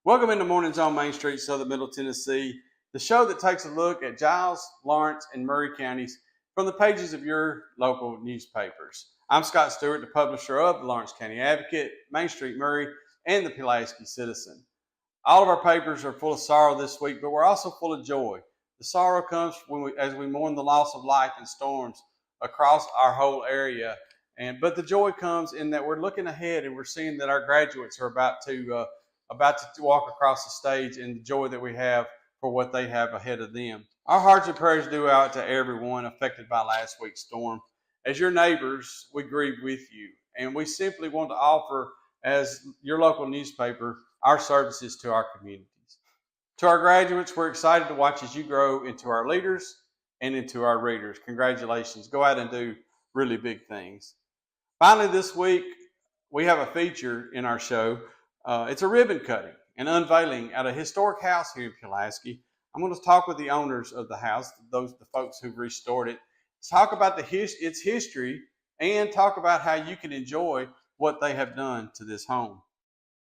Welcome into Mornings on Main Street, Southern Middle Tennessee, the show that takes a look at Giles, Lawrence, and Maury counties from the pages of your local newspapers. I'm Scott Stewart, the publisher of the Lawrence County Advocate, Main Street Maury, and the Pulaski Citizen. All of our papers are full of sorrow this week, but we're also full of joy. The sorrow comes as we mourn the loss of life and storms across our whole area, but the joy comes in that we're looking ahead and we're seeing that our graduates are about to walk across the stage, and the joy that we have for what they have ahead of them. Our hearts and prayers do out to everyone affected by last week's storm. As your neighbors, we grieve with you, and we simply want to offer, as your local newspaper, our services to our communities. To our graduates, we're excited to watch as you grow into our leaders and into our readers. Congratulations. Go out and do really big things. Finally, this week, we have a feature in our show. It's a ribbon cutting and unveiling at a historic house here in Pulaski. I'm going to talk with the owners of the house, the folks who've restored it, talk about its history, and talk about how you can enjoy what they have done to this home.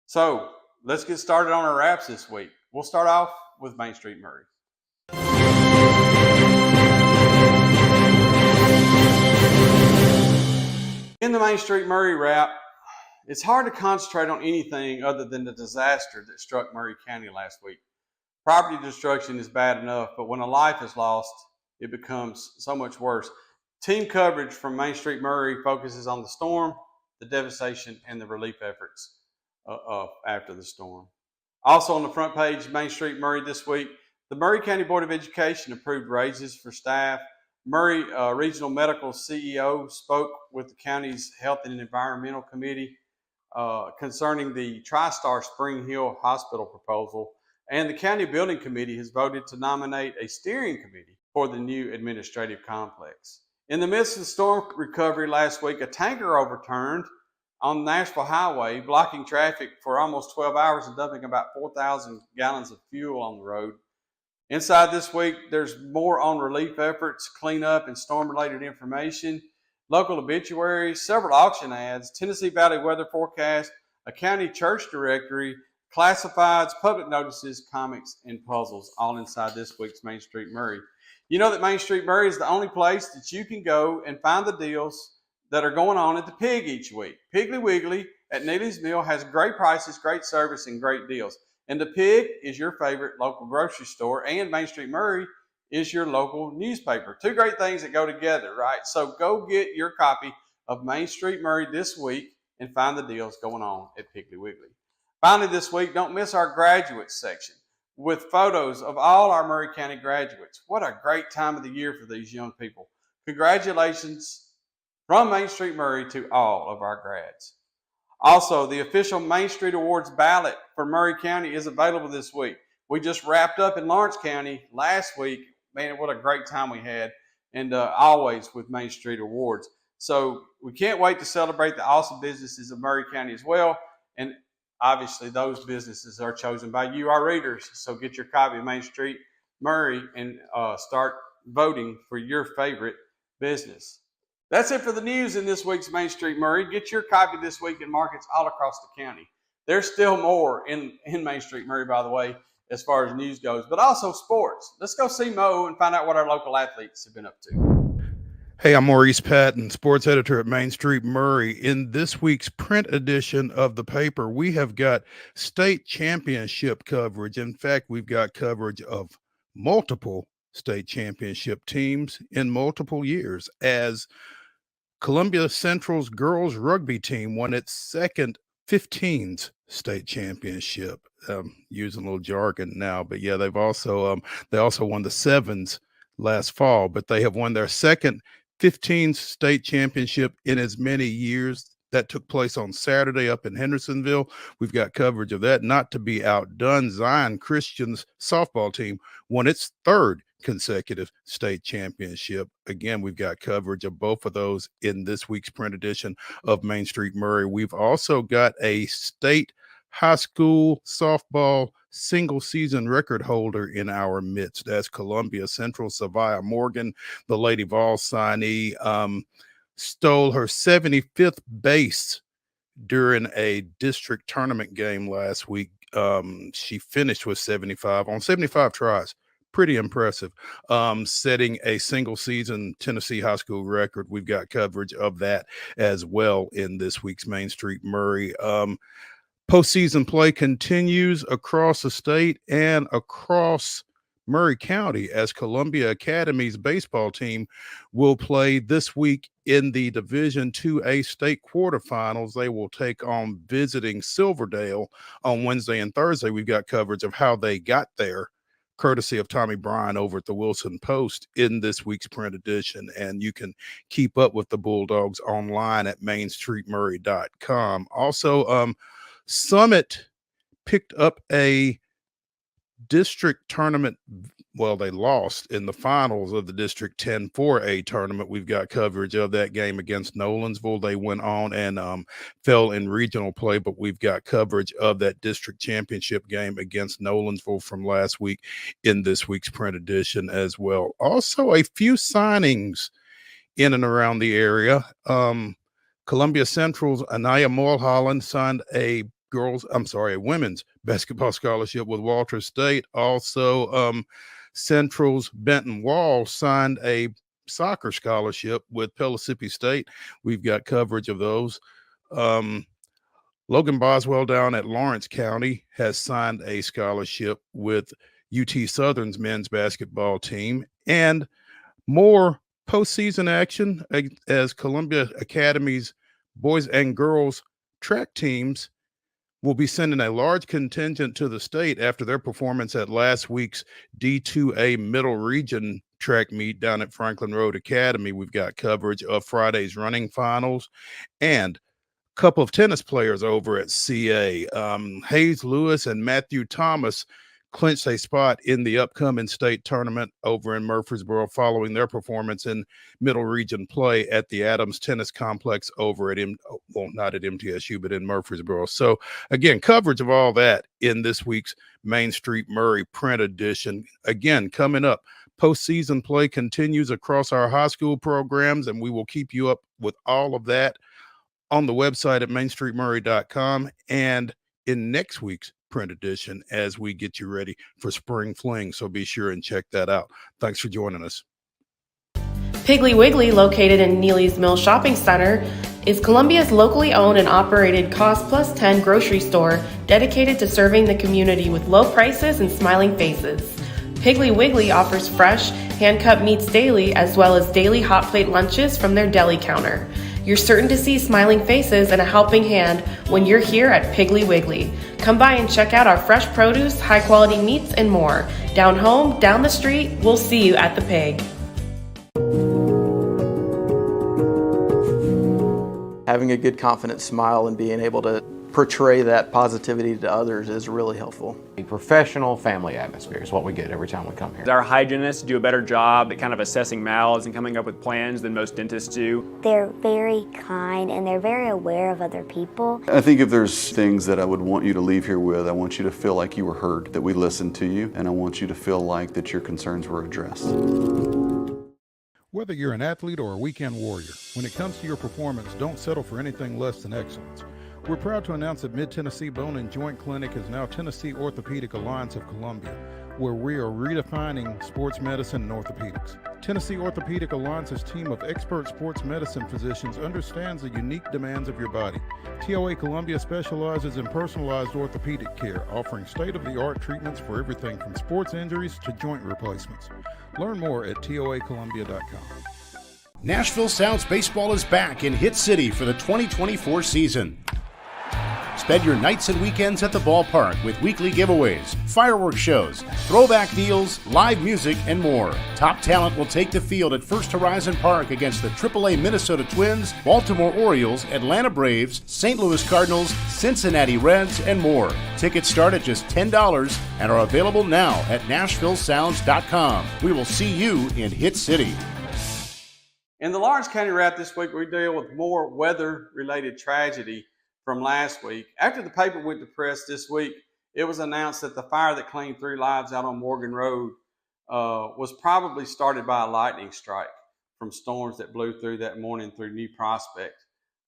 So let's get started on our wraps this week. We'll start off with Main Street Maury. In the Main Street Maury wrap, it's hard to concentrate on anything other than the disaster that struck Maury County last week. Property destruction is bad enough, but when a life is lost, it becomes so much worse. Team coverage from Main Street Maury focuses on the storm, the devastation, and the relief efforts after the storm. Also on the front page of Main Street Maury this week, the Maury County Board of Education approved raises for staff. Maury Regional Medical CEO spoke with the county's Health and Environmental Committee concerning the TriStar Spring Hill Hospital proposal, and the County Building Committee has voted to nominate a steering committee for the new administrative complex. In the midst of the storm recovery last week, a tanker overturned on the Nashville Highway, blocking traffic for almost 12 hours and dumping about 4,000 gallons of fuel on the road. Inside this week, there's more on relief efforts, cleanup, and storm-related information, local obituaries, several auction ads, Tennessee Valley weather forecast, a county church directory, classifieds, public notices, comics, and puzzles, all inside this week's Main Street Maury. You know that Main Street Maury is the only place that you can go and find the deals that are going on at the Pig each week. Piggly Wiggly at Neely's Mill has great prices, great service, and great deals. And the Pig is your favorite local grocery store, and Main Street Maury is your local newspaper. Two great things that go together, right? So go get your copy of Main Street Maury this week and find the deals going on at Piggly Wiggly. Finally this week, don't miss our graduates section with photos of all our Maury County graduates. What a great time of the year for these young people. Congratulations from Main Street Maury to all of our grads. Also, the official Main Street Awards ballot for Maury County is available this week. We just wrapped up in Lawrence County last week. Man, what a great time we had, and always with Main Street Awards. So we can't wait to celebrate the awesome businesses of Maury County as well, and obviously those businesses are chosen by you, our readers. So get your copy of Main Street Maury and start voting for your favorite business. That's it for the news in this week's Main Street Maury. Get your copy this week in markets all across the county. There's still more in Main Street Maury, by the way, as far as news goes, but also sports. Let's go see Mo and find out what our local athletes have been up to. Hey, I'm Maurice Patton, sports editor at Main Street Maury. In this week's print edition of the paper, we have got state championship coverage. In fact, we've got coverage of multiple state championship teams in multiple years, as Columbia Central's girls rugby team won its second 15s state championship. Using a little jargon now, but yeah, they also won the sevens last fall, but they have won their second 15 state championship in as many years. That took place on Saturday up in Hendersonville. We've got coverage of that. Not to be outdone, Zion Christian's softball team won its third consecutive state championship. Again, we've got coverage of both of those in this week's print edition of Main Street Maury. We've also got a state high school softball single season record holder in our midst. That's Columbia Central Savia Morgan, the Lady Vols signee, stole her 75th base during a district tournament game last week, She finished with 75 on 75 tries. Pretty impressive. Setting a single season Tennessee high school record. We've got coverage of that as well in this week's Main Street Murray. Postseason play continues across the state and across Maury County as Columbia Academy's baseball team will play this week in the Division IIA state quarterfinals. They will take on visiting Silverdale on Wednesday and Thursday. We've got coverage of how they got there, courtesy of Tommy Bryan over at the Wilson Post in this week's print edition. And you can keep up with the Bulldogs online at mainstreetmurray.com. Also, Summit picked up a district tournament. Well, they lost in the finals of the District 10 4A tournament. We've got coverage of that game against Nolensville. They went on and fell in regional play, but we've got coverage of that district championship game against Nolensville from last week in this week's print edition as well. Also, a few signings in and around the area. Columbia Central's Anaya Mulholland signed a women's basketball scholarship with Walter State. Also, Central's Benton Wall signed a soccer scholarship with Pellissippi State. We've got coverage of those. Logan Boswell down at Lawrence County has signed a scholarship with UT Southern's men's basketball team. And more postseason action as Columbia Academy's boys and girls track teams will be sending a large contingent to the state after their performance at last week's D2A Middle Region track meet down at Franklin Road Academy. We've got coverage of Friday's running finals and a couple of tennis players over at CA. Hayes Lewis and Matthew Thomas clinched a spot in the upcoming state tournament over in Murfreesboro following their performance in Middle Region play at the Adams Tennis Complex over at not at MTSU, but in Murfreesboro. So again, coverage of all that in this week's Main Street Murray print edition. Again, coming up, postseason play continues across our high school programs, and we will keep you up with all of that on the website at mainstreetmurray.com and in next week's print edition as we get you ready for spring fling. So be sure and check that out. Thanks for joining us. Piggly Wiggly, located in Neely's Mill Shopping Center, is Columbia's locally owned and operated Cost Plus 10 grocery store dedicated to serving the community with low prices and smiling faces. Piggly Wiggly offers fresh, hand-cut meats daily as well as daily hot plate lunches from their deli counter. You're certain to see smiling faces and a helping hand when you're here at Piggly Wiggly. Come by and check out our fresh produce, high-quality meats, and more. Down home, down the street, we'll see you at the Pig. Having a good, confident smile and being able to portray that positivity to others is really helpful. A professional family atmosphere is what we get every time we come here. Our hygienists do a better job at kind of assessing mouths and coming up with plans than most dentists do. They're very kind and they're very aware of other people. I think if there's things that I would want you to leave here with, I want you to feel like you were heard, that we listened to you, and I want you to feel like that your concerns were addressed. Whether you're an athlete or a weekend warrior, when it comes to your performance, don't settle for anything less than excellence. We're proud to announce that Mid-Tennessee Bone and Joint Clinic is now Tennessee Orthopedic Alliance of Columbia, where we are redefining sports medicine and orthopedics. Tennessee Orthopedic Alliance's team of expert sports medicine physicians understands the unique demands of your body. TOA Columbia specializes in personalized orthopedic care, offering state-of-the-art treatments for everything from sports injuries to joint replacements. Learn more at toacolumbia.com. Nashville Sounds Baseball is back in Hit City for the 2024 season. Spend your nights and weekends at the ballpark with weekly giveaways, fireworks shows, throwback deals, live music, and more. Top talent will take the field at First Horizon Park against the AAA Minnesota Twins, Baltimore Orioles, Atlanta Braves, St. Louis Cardinals, Cincinnati Reds, and more. Tickets start at just $10 and are available now at NashvilleSounds.com. We will see you in Hit City. In the Lawrence County Wrap this week, we deal with more weather-related tragedy from last week. After the paper went to press this week, it was announced that the fire that claimed 3 lives out on Morgan Road was probably started by a lightning strike from storms that blew through that morning through New Prospect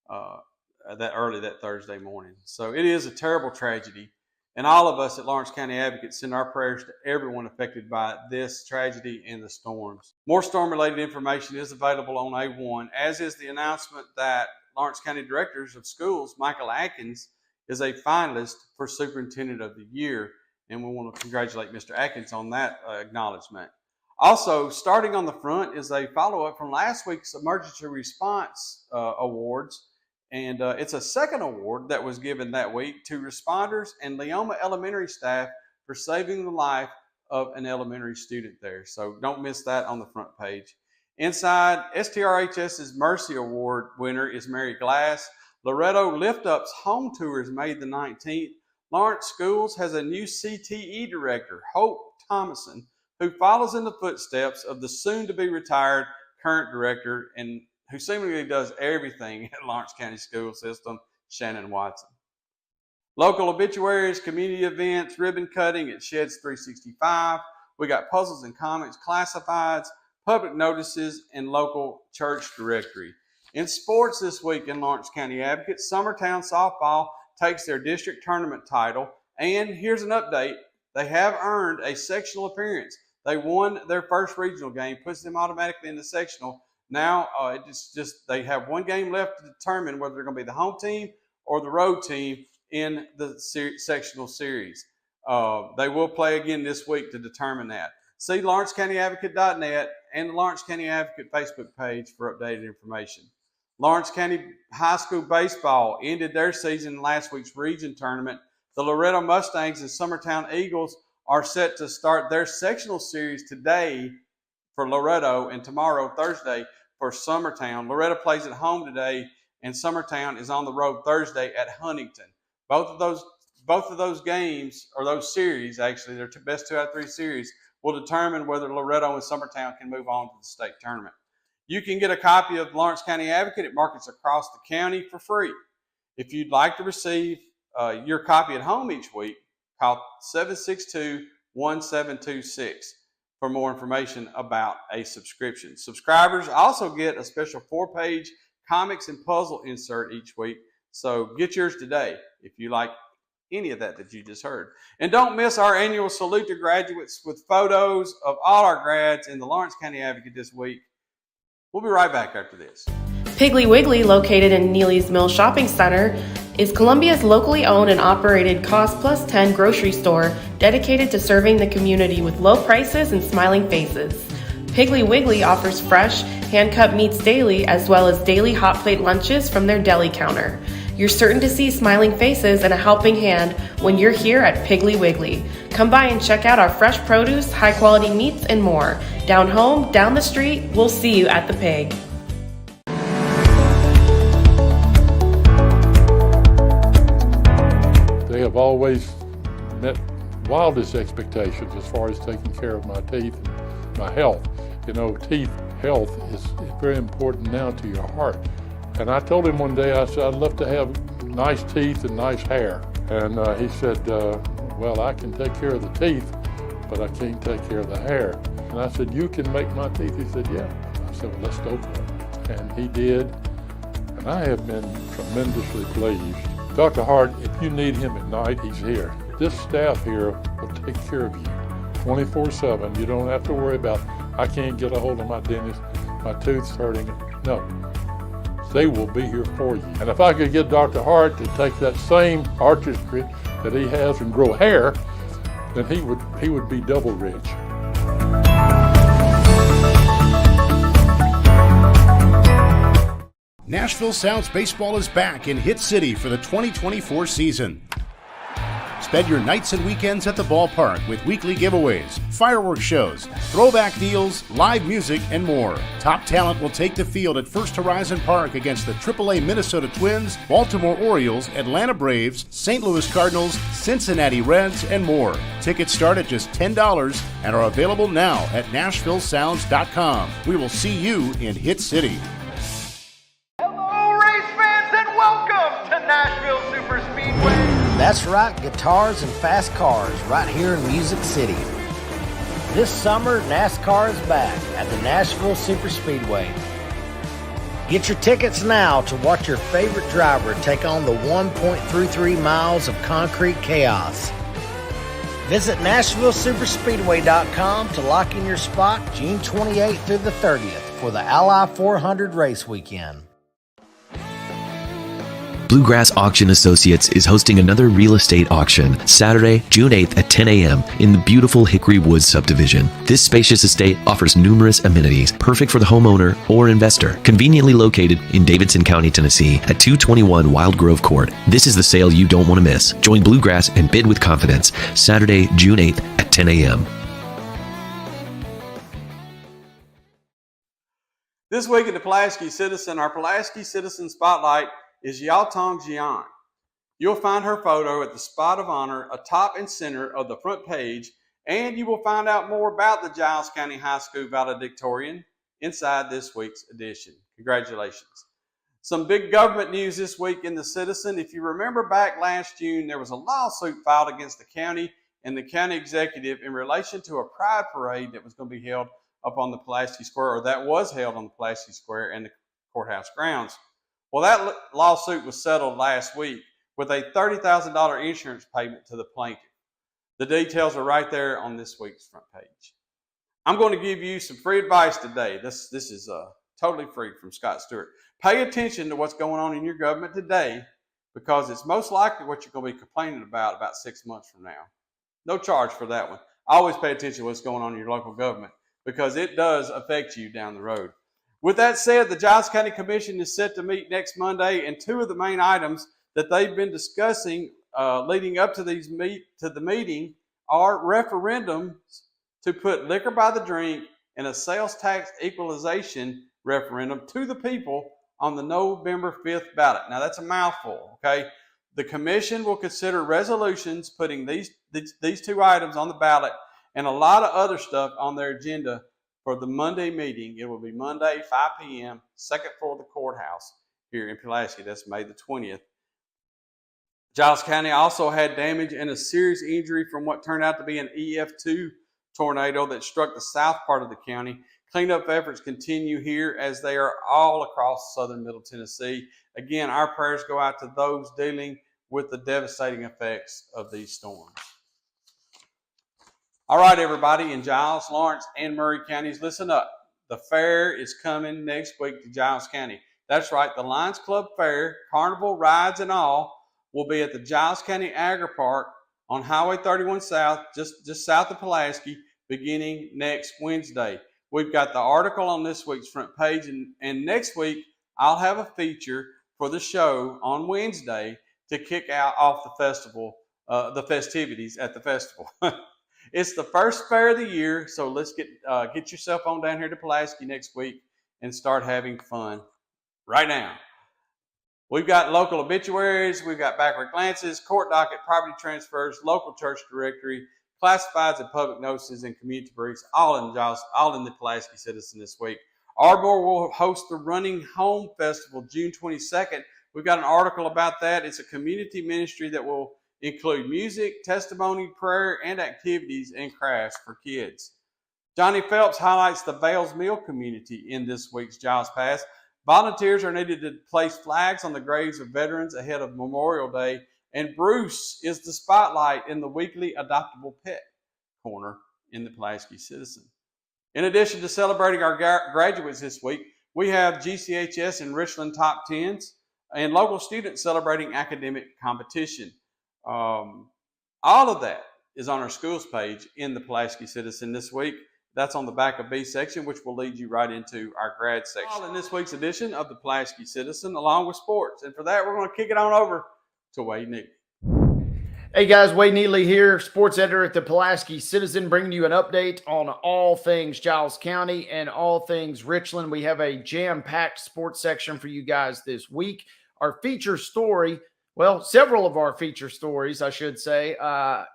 that Thursday morning. So it is a terrible tragedy. And all of us at Lawrence County Advocate send our prayers to everyone affected by this tragedy and the storms. More storm-related information is available on A1, as is the announcement that Lawrence County Directors of Schools, Michael Atkins, is a finalist for Superintendent of the Year. And we want to congratulate Mr. Atkins on that acknowledgement. Also, starting on the front is a follow-up from last week's Emergency Response Awards. And it's a second award that was given that week to responders and Leoma Elementary staff for saving the life of an elementary student there. So don't miss that on the front page. Inside, STRHS's Mercy Award winner is Mary Glass. Loretto Lift Up's home tour is May the 19th. Lawrence Schools has a new CTE director, Hope Thomason, who follows in the footsteps of the soon-to-be retired current director and who seemingly does everything at Lawrence County School System, Shannon Watson. Local obituaries, community events, ribbon cutting at Sheds 365. We got puzzles and comics, classifieds, public notices, and local church directory. In sports this week in Lawrence County Advocate, Summertown Softball takes their district tournament title. And here's an update. They have earned a sectional appearance. They won their first regional game, puts them automatically in the sectional. Now, they have one game left to determine whether they're going to be the home team or the road team in the sectional series. They will play again this week to determine that. See LawrenceCountyAdvocate.net and the Lawrence County Advocate Facebook page for updated information. Lawrence County High School Baseball ended their season in last week's region tournament. The Loretto Mustangs and Summertown Eagles are set to start their sectional series today for Loretto and tomorrow, Thursday, for Summertown. Loretto plays at home today, and Summertown is on the road Thursday at Huntington. Both of those games, or those series, actually, their best 2 out of 3 series, will determine whether Loretto and Summertown can move on to the state tournament. You can get a copy of Lawrence County Advocate at markets across the county for free. If you'd like to receive your copy at home each week, call 762-1726. For more information about a subscription. Subscribers also get a special 4-page comics and puzzle insert each week. So get yours today if you like any of that you just heard. And don't miss our annual salute to graduates with photos of all our grads in the Lawrence County Advocate this week. We'll be right back after this. Piggly Wiggly, located in Neely's Mill Shopping Center, is Columbia's locally owned and operated Cost Plus 10 grocery store dedicated to serving the community with low prices and smiling faces. Piggly Wiggly offers fresh, hand-cut meats daily as well as daily hot plate lunches from their deli counter. You're certain to see smiling faces and a helping hand when you're here at Piggly Wiggly. Come by and check out our fresh produce, high-quality meats, and more. Down home, down the street, we'll see you at the Pig. They have always met wildest expectations as far as taking care of my teeth and my health. You know, teeth health is very important now to your heart. And I told him one day, I said, I'd love to have nice teeth and nice hair. And he said, well, I can take care of the teeth, but I can't take care of the hair. And I said, you can make my teeth? He said, yeah. I said, well, let's go for it. And he did. And I have been tremendously pleased. Dr. Hart, if you need him at night, he's here. This staff here will take care of you 24/7. You don't have to worry about, I can't get a hold of my dentist, my tooth's hurting. No, they will be here for you. And if I could get Dr. Hart to take that same artistry that he has and grow hair, then he would be double rich. Nashville Sounds Baseball is back in Hit City for the 2024 season. Spend your nights and weekends at the ballpark with weekly giveaways, fireworks shows, throwback deals, live music, and more. Top talent will take the field at First Horizon Park against the AAA Minnesota Twins, Baltimore Orioles, Atlanta Braves, St. Louis Cardinals, Cincinnati Reds, and more. Tickets start at just $10 and are available now at NashvilleSounds.com. We will see you in Hit City. Hello, race fans, and welcome to Nashville Superspeedway. That's right, guitars and fast cars right here in Music City. This summer, NASCAR is back at the Nashville Superspeedway. Get your tickets now to watch your favorite driver take on the 1.33 miles of concrete chaos. Visit NashvilleSuperspeedway.com to lock in your spot June 28th through the 30th for the Ally 400 race weekend. Bluegrass Auction Associates is hosting another real estate auction Saturday, June 8th at 10 a.m. in the beautiful Hickory Woods subdivision. This spacious estate offers numerous amenities, perfect for the homeowner or investor. Conveniently located in Davidson County, Tennessee at 221 Wild Grove Court. This is the sale you don't want to miss. Join Bluegrass and bid with confidence Saturday, June 8th at 10 a.m. This week at the Pulaski Citizen, our Pulaski Citizen Spotlight is Yaltong Jian. You'll find her photo at the spot of honor atop and center of the front page, and you will find out more about the Giles County High School valedictorian inside this week's edition. Congratulations. Some big government news this week in the Citizen. If you remember back last June, there was a lawsuit filed against the county and the county executive in relation to a pride parade that was going to be held up on the Pulaski Square, or that was held on the Pulaski Square and the courthouse grounds. Well, that lawsuit was settled last week with a $30,000 insurance payment to the plaintiff. The details are right there on this week's front page. I'm going to give you some free advice today. This is totally free from Scott Stewart. Pay attention to what's going on in your government today, because it's most likely what you're going to be complaining about 6 months from now. No charge for that one. Always pay attention to what's going on in your local government, because it does affect you down the road. With that said, the Giles County Commission is set to meet next Monday, and two of the main items that they've been discussing leading up to the meeting are referendums to put liquor by the drink and a sales tax equalization referendum to the people on the November 5th ballot. Now, that's a mouthful, okay? The commission will consider resolutions putting these two items on the ballot and a lot of other stuff on their agenda for the Monday meeting. It will be Monday, 5 p.m., second floor of the courthouse here in Pulaski. That's May the 20th. Giles County also had damage and a serious injury from what turned out to be an EF2 tornado that struck the south part of the county. Cleanup efforts continue here as they are all across southern Middle Tennessee. Again, our prayers go out to those dealing with the devastating effects of these storms. All right, everybody in Giles, Lawrence, and Maury counties, listen up. The fair is coming next week to Giles County. That's right, the Lions Club Fair, carnival, rides, and all will be at the Giles County Agri Park on Highway 31 South, just south of Pulaski, beginning next Wednesday. We've got the article on this week's front page, and next week I'll have a feature for the show on Wednesday to kick off the festival, the festivities at the festival. It's the first fair of the year, so let's get yourself on down here to Pulaski next week and start having fun right now. We've got local obituaries, we've got backward glances, court docket, property transfers, local church directory, classifieds and public notices, and community briefs, all in the Pulaski Citizen this week. Ardmore will host the Running Home Festival June 22nd. We've got an article about that. It's a community ministry that will include music, testimony, prayer, and activities and crafts for kids. Johnny Phelps highlights the Bales Mill community in this week's Giles Pass. Volunteers are needed to place flags on the graves of veterans ahead of Memorial Day, and Bruce is the spotlight in the weekly Adoptable Pet Corner in the Pulaski Citizen. In addition to celebrating our graduates this week, we have GCHS and Richland Top 10s and local students celebrating academic competition. All of that is on our schools page in the Pulaski Citizen this week. That's on the back of B section, which will lead you right into our grad section. All in this week's edition of the Pulaski Citizen, along with sports. And for that, we're going to kick it on over to Wade Neely. Hey guys, Wade Neely here, sports editor at the Pulaski Citizen, bringing you an update on all things Giles County and all things Richland. We have a jam-packed sports section for you guys this week. Our feature story, well, several of our feature stories, I should say,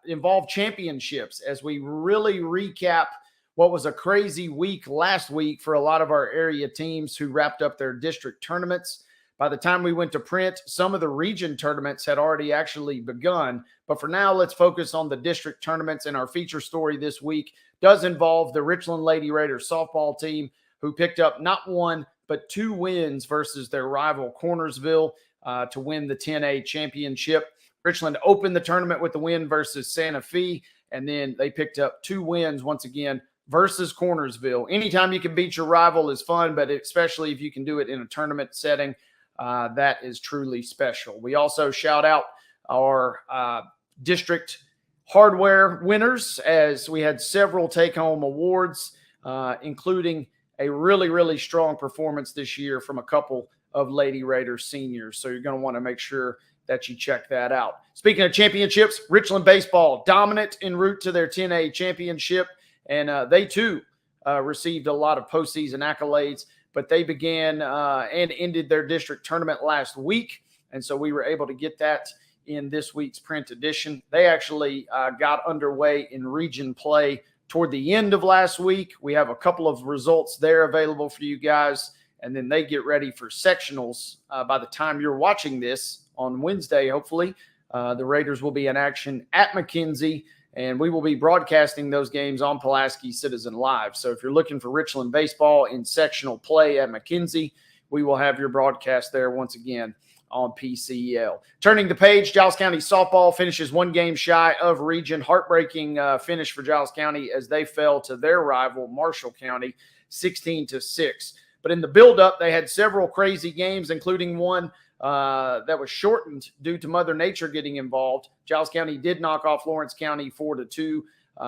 involve championships as we really recap what was a crazy week last week for a lot of our area teams who wrapped up their district tournaments. By the time we went to print, some of the region tournaments had already actually begun. But for now, let's focus on the district tournaments. And our feature story this week does involve the Richland Lady Raiders softball team, who picked up not one, but 2 wins versus their rival Cornersville to win the 10A championship. Richland opened the tournament with the win versus Santa Fe, And then they picked up 2 wins once again versus Cornersville. Anytime you can beat your rival is fun, but especially if you can do it in a tournament setting, that is truly special. We also shout out our district hardware winners, as we had several take-home awards, including a really, really strong performance this year from a couple of Lady Raiders seniors. So you're going to want to make sure that you check that out. Speaking of championships, Richland baseball dominant en route to their 10A championship, and they too received a lot of postseason accolades, but they began and ended their district tournament last week, and so we were able to get that in this week's print edition. They actually got underway in region play toward the end of last week. We have a couple of results there available for you guys, and then they get ready for sectionals by the time you're watching this on Wednesday. Hopefully the Raiders will be in action at McKenzie, and we will be broadcasting those games on Pulaski Citizen Live. So if you're looking for Richland baseball in sectional play at McKenzie, we will have your broadcast there once again on PCL. Turning the page, Giles County softball finishes 1 game shy of region. Heartbreaking finish for Giles County as they fell to their rival Marshall County 16-6. But in the buildup, they had several crazy games, including one that was shortened due to Mother Nature getting involved. Giles County did knock off Lawrence County 4-2.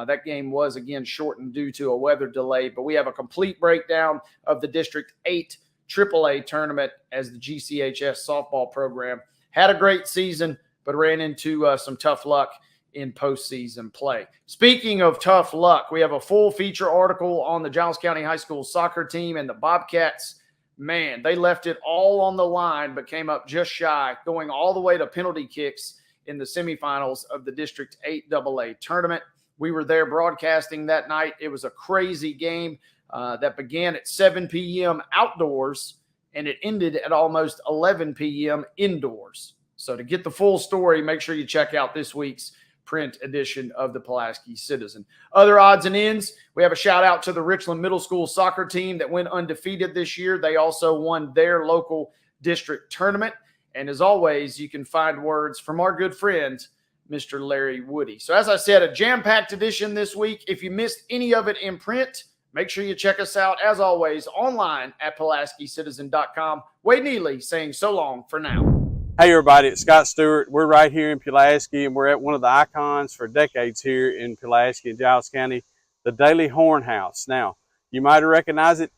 That game was, again, shortened due to a weather delay. But we have a complete breakdown of the District 8 AAA tournament as the GCHS softball program had a great season, but ran into some tough luck in postseason play. Speaking of tough luck, we have a full feature article on the Giles County High School soccer team and the Bobcats. Man, they left it all on the line, but came up just shy, going all the way to penalty kicks in the semifinals of the District 8 AA tournament. We were there broadcasting that night. It was a crazy game that began at 7 p.m. outdoors, and it ended at almost 11 p.m. indoors. So to get the full story, make sure you check out this week's print edition of the Pulaski Citizen. Other odds and ends, we have a shout out to the Richland Middle School soccer team that went undefeated this year. They also won their local district tournament. And as always, you can find words from our good friend, Mr. Larry Woody. So as I said, a jam-packed edition this week. If you missed any of it in print, make sure you check us out, as always, online at PulaskiCitizen.com. Wade Neely saying so long for now. Hey everybody, it's Scott Stewart. We're right here in Pulaski, and we're at one of the icons for decades here in Pulaski and Giles County, the Daily Horn House. Now, you might recognize it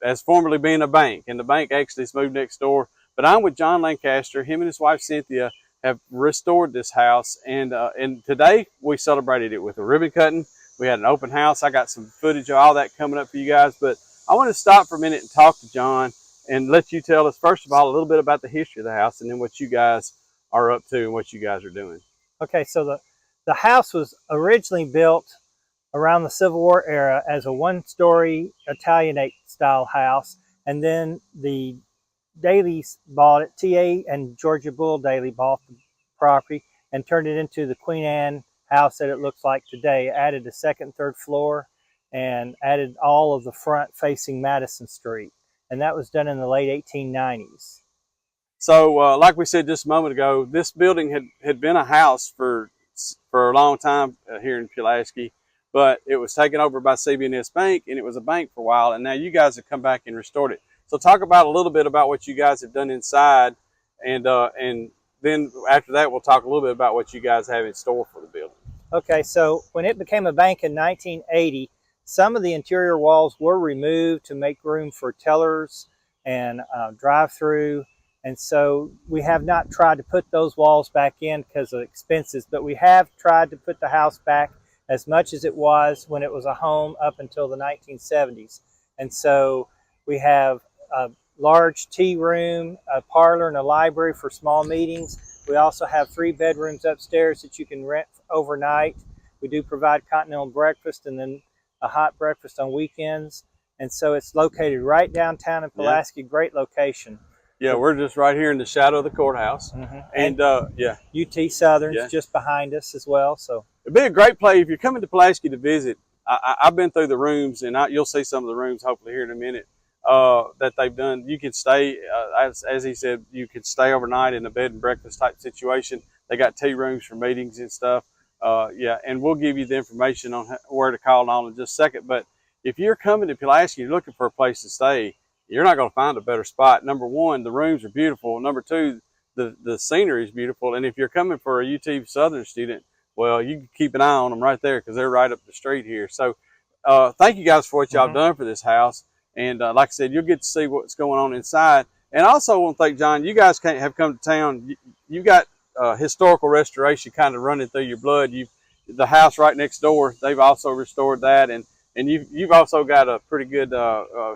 as formerly being a bank, and the bank actually has moved next door. But I'm with John Lancaster. Him and his wife Cynthia have restored this house, and today we celebrated it with a ribbon cutting. We had an open house. I got some footage of all that coming up for you guys, but I want to stop for a minute and talk to John and let you tell us, first of all, a little bit about the history of the house and then what you guys are up to and what you guys are doing. Okay, so the house was originally built around the Civil War era as a one-story Italianate style house, and then the Dailies bought it. TA and Georgia Bull Daily bought the property and turned it into the Queen Anne house that it looks like today. Added a second, third floor and added all of the front facing Madison Street. And that was done in the late 1890s. So like we said just a moment ago, this building had been a house for a long time here in Pulaski, but it was taken over by CB&S Bank, and it was a bank for a while, and now you guys have come back and restored it. So talk about a little bit about what you guys have done inside, and then after that we'll talk a little bit about what you guys have in store for the building. Okay, so when it became a bank in 1980, some of the interior walls were removed to make room for tellers and drive-through. And so we have not tried to put those walls back in because of expenses, but we have tried to put the house back as much as it was when it was a home up until the 1970s. And so we have a large tea room, a parlor, and a library for small meetings. We also have 3 bedrooms upstairs that you can rent overnight. We do provide continental breakfast and then a hot breakfast on weekends. And so it's located right downtown in Pulaski, great location. Yeah, we're just right here in the shadow of the courthouse. And yeah. UT Southern's just behind us as well. So it'd be a great place if you're coming to Pulaski to visit. I've been through the rooms, and you'll see some of the rooms hopefully here in a minute that they've done. You can stay, as he said, you can stay overnight in a bed and breakfast type situation. They got tea rooms for meetings and stuff. Yeah, and we'll give you the information on where to call on in just a second. But if you're coming to Pulaski, you're looking for a place to stay, you're not going to find a better spot. Number one, the rooms are beautiful. Number two, the scenery is beautiful. And if you're coming for a UT Southern student, well, you can keep an eye on them right there because they're right up the street here. So thank you guys for what y'all done for this house. And like I said, you'll get to see what's going on inside. And I also want to thank John. You guys have come to town. You got historical restoration kind of running through your blood. The house right next door, they've also restored that. And you've also got a pretty good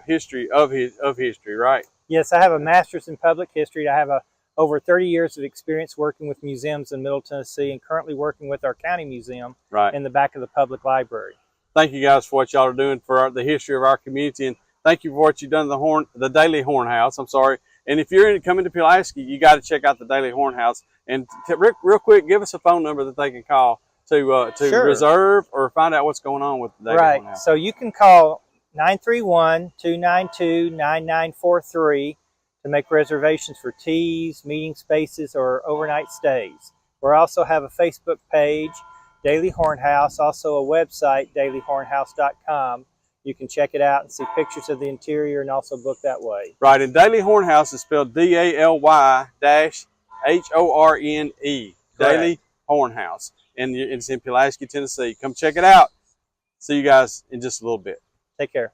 history of history, right? Yes, I have a master's in public history. I have over 30 years of experience working with museums in Middle Tennessee and currently working with our county museum in the back of the public library. Thank you guys for what y'all are doing for the history of our community, and thank you for what you've done to the Daily Horn House. I'm sorry. And if you're coming to Pulaski, you got to check out the Daily Horn House. And Rick, real quick, give us a phone number that they can call to reserve or find out what's going on with the Daily Horn House. So you can call 931-292-9943 to make reservations for teas, meeting spaces, or overnight stays. We also have a Facebook page, Daily Horn House, also a website, dailyhornhouse.com. You can check it out and see pictures of the interior and also book that way. Right, and Daily Horn House is spelled DALY-HORNE, Daily Horn House. And it's in Pulaski, Tennessee. Come check it out. See you guys in just a little bit. Take care.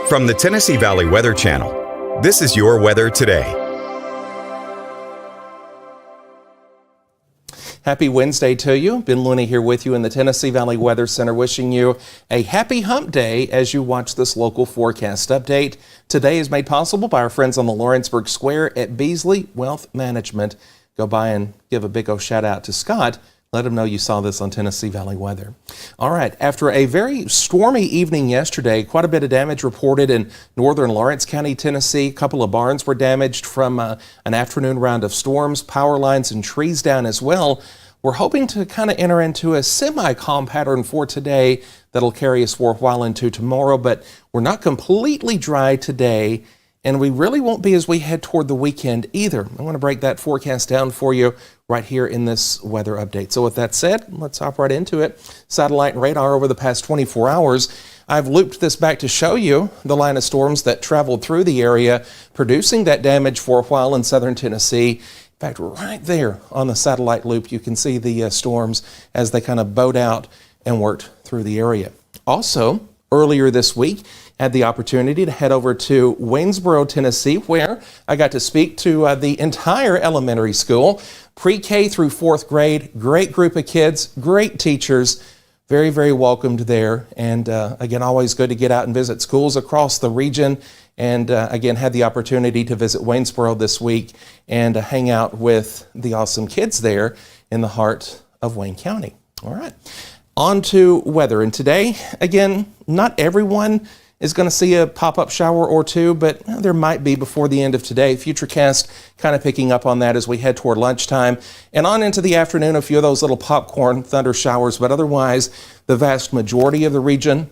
From the Tennessee Valley Weather Channel, this is your weather today. Happy Wednesday to you. Ben Looney here with you in the Tennessee Valley Weather Center, wishing you a happy hump day as you watch this local forecast update. Today is made possible by our friends on the Lawrenceburg Square at Beasley Wealth Management. Go by and give a big old shout out to Scott. Let him know you saw this on Tennessee Valley Weather. All right, after a very stormy evening yesterday, quite a bit of damage reported in northern Lawrence County, Tennessee. A couple of barns were damaged from an afternoon round of storms, power lines and trees down as well. We're hoping to kind of enter into a semi-calm pattern for today that'll carry us for a while into tomorrow, but we're not completely dry today, and we really won't be as we head toward the weekend either. I want to break that forecast down for you right here in this weather update. So with that said, let's hop right into it. Satellite and radar over the past 24 hours. I've looped this back to show you the line of storms that traveled through the area, producing that damage for a while in southern Tennessee. In fact, right there on the satellite loop, you can see the storms as they kind of bowed out and worked through the area. Also, earlier this week, had the opportunity to head over to Waynesboro, Tennessee, where I got to speak to the entire elementary school, pre-K through fourth grade. Great group of kids, great teachers, very, very welcomed there. And again, always good to get out and visit schools across the region. And again, had the opportunity to visit Waynesboro this week and hang out with the awesome kids there in the heart of Wayne County. All right, on to weather. And today, again, not everyone is going to see a pop-up shower or two, but there might be before the end of today. Futurecast kind of picking up on that as we head toward lunchtime. And on into the afternoon, a few of those little popcorn thunder showers, but otherwise, the vast majority of the region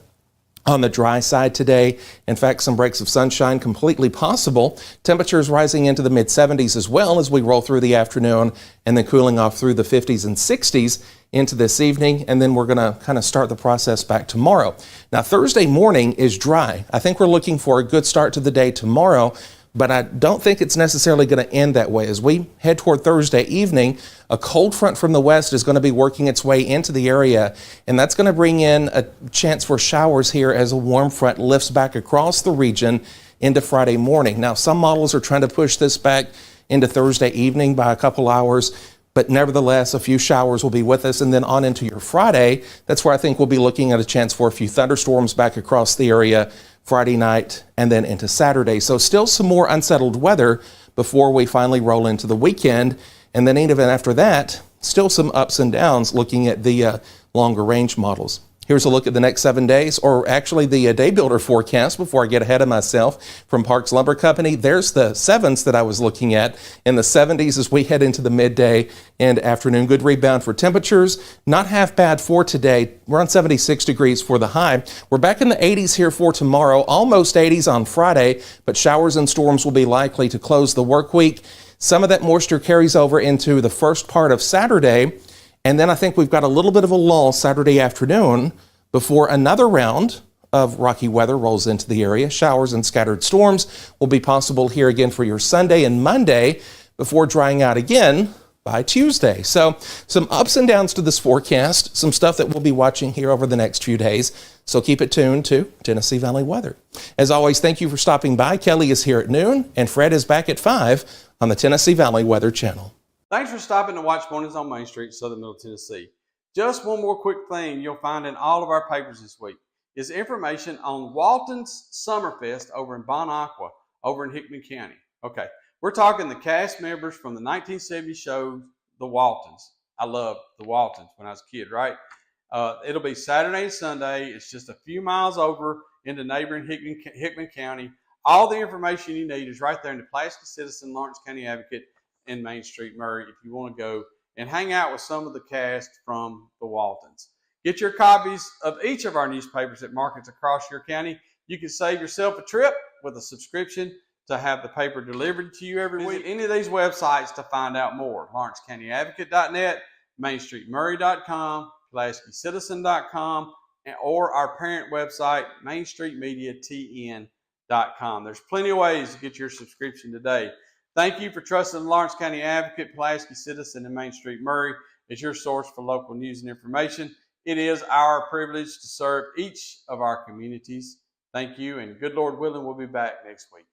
on the dry side today. In fact, some breaks of sunshine completely possible. Temperatures rising into the mid-70s as well as we roll through the afternoon, and then cooling off through the 50s and 60s into this evening, and then we're going to kind of start the process back tomorrow. Now, Thursday morning is dry. I think we're looking for a good start to the day tomorrow, but I don't think it's necessarily going to end that way. As we head toward Thursday evening, a cold front from the west is going to be working its way into the area, and that's going to bring in a chance for showers here as a warm front lifts back across the region into Friday morning. Now, some models are trying to push this back into Thursday evening by a couple hours, but nevertheless, a few showers will be with us. And then on into your Friday, that's where I think we'll be looking at a chance for a few thunderstorms back across the area Friday night and then into Saturday. So still some more unsettled weather before we finally roll into the weekend. And then even after that, still some ups and downs looking at the longer range models. Here's a look at the next 7 days, or actually the day builder forecast before I get ahead of myself from Parks Lumber Company. There's the 7s that I was looking at in the 70s as we head into the midday and afternoon. Good rebound for temperatures. Not half bad for today. We're on 76 degrees for the high. We're back in the 80s here for tomorrow, almost 80s on Friday, but showers and storms will be likely to close the work week. Some of that moisture carries over into the first part of Saturday. And then I think we've got a little bit of a lull Saturday afternoon before another round of rocky weather rolls into the area. Showers and scattered storms will be possible here again for your Sunday and Monday before drying out again by Tuesday. So some ups and downs to this forecast, some stuff that we'll be watching here over the next few days. So keep it tuned to Tennessee Valley Weather. As always, thank you for stopping by. Kelly is here at noon and Fred is back at 5 on the Tennessee Valley Weather Channel. Thanks for stopping to watch Mornings on Main Street, Southern Middle Tennessee. Just one more quick thing you'll find in all of our papers this week is information on Walton's Summerfest over in Bon Aqua, over in Hickman County. Okay, we're talking the cast members from the 1970 show, The Waltons. I loved The Waltons when I was a kid, right? It'll be Saturday and Sunday. It's just a few miles over into neighboring Hickman County. All the information you need is right there in the Pulaski Citizen, Lawrence County Advocate, and Main Street Maury if you want to go and hang out with some of the cast from The Waltons. Get your copies of each of our newspapers at markets across your county. You can save yourself a trip with a subscription to have the paper delivered to you every week. Visit any of these websites to find out more. LawrenceCountyAdvocate.net, MainStreetMurray.com, PulaskiCitizen.com, or our parent website, MainStreetMediaTN.com. There's plenty of ways to get your subscription today. Thank you for trusting the Lawrence County Advocate, Pulaski Citizen, and Main Street Maury as your source for local news and information. It is our privilege to serve each of our communities. Thank you, and good Lord willing, we'll be back next week.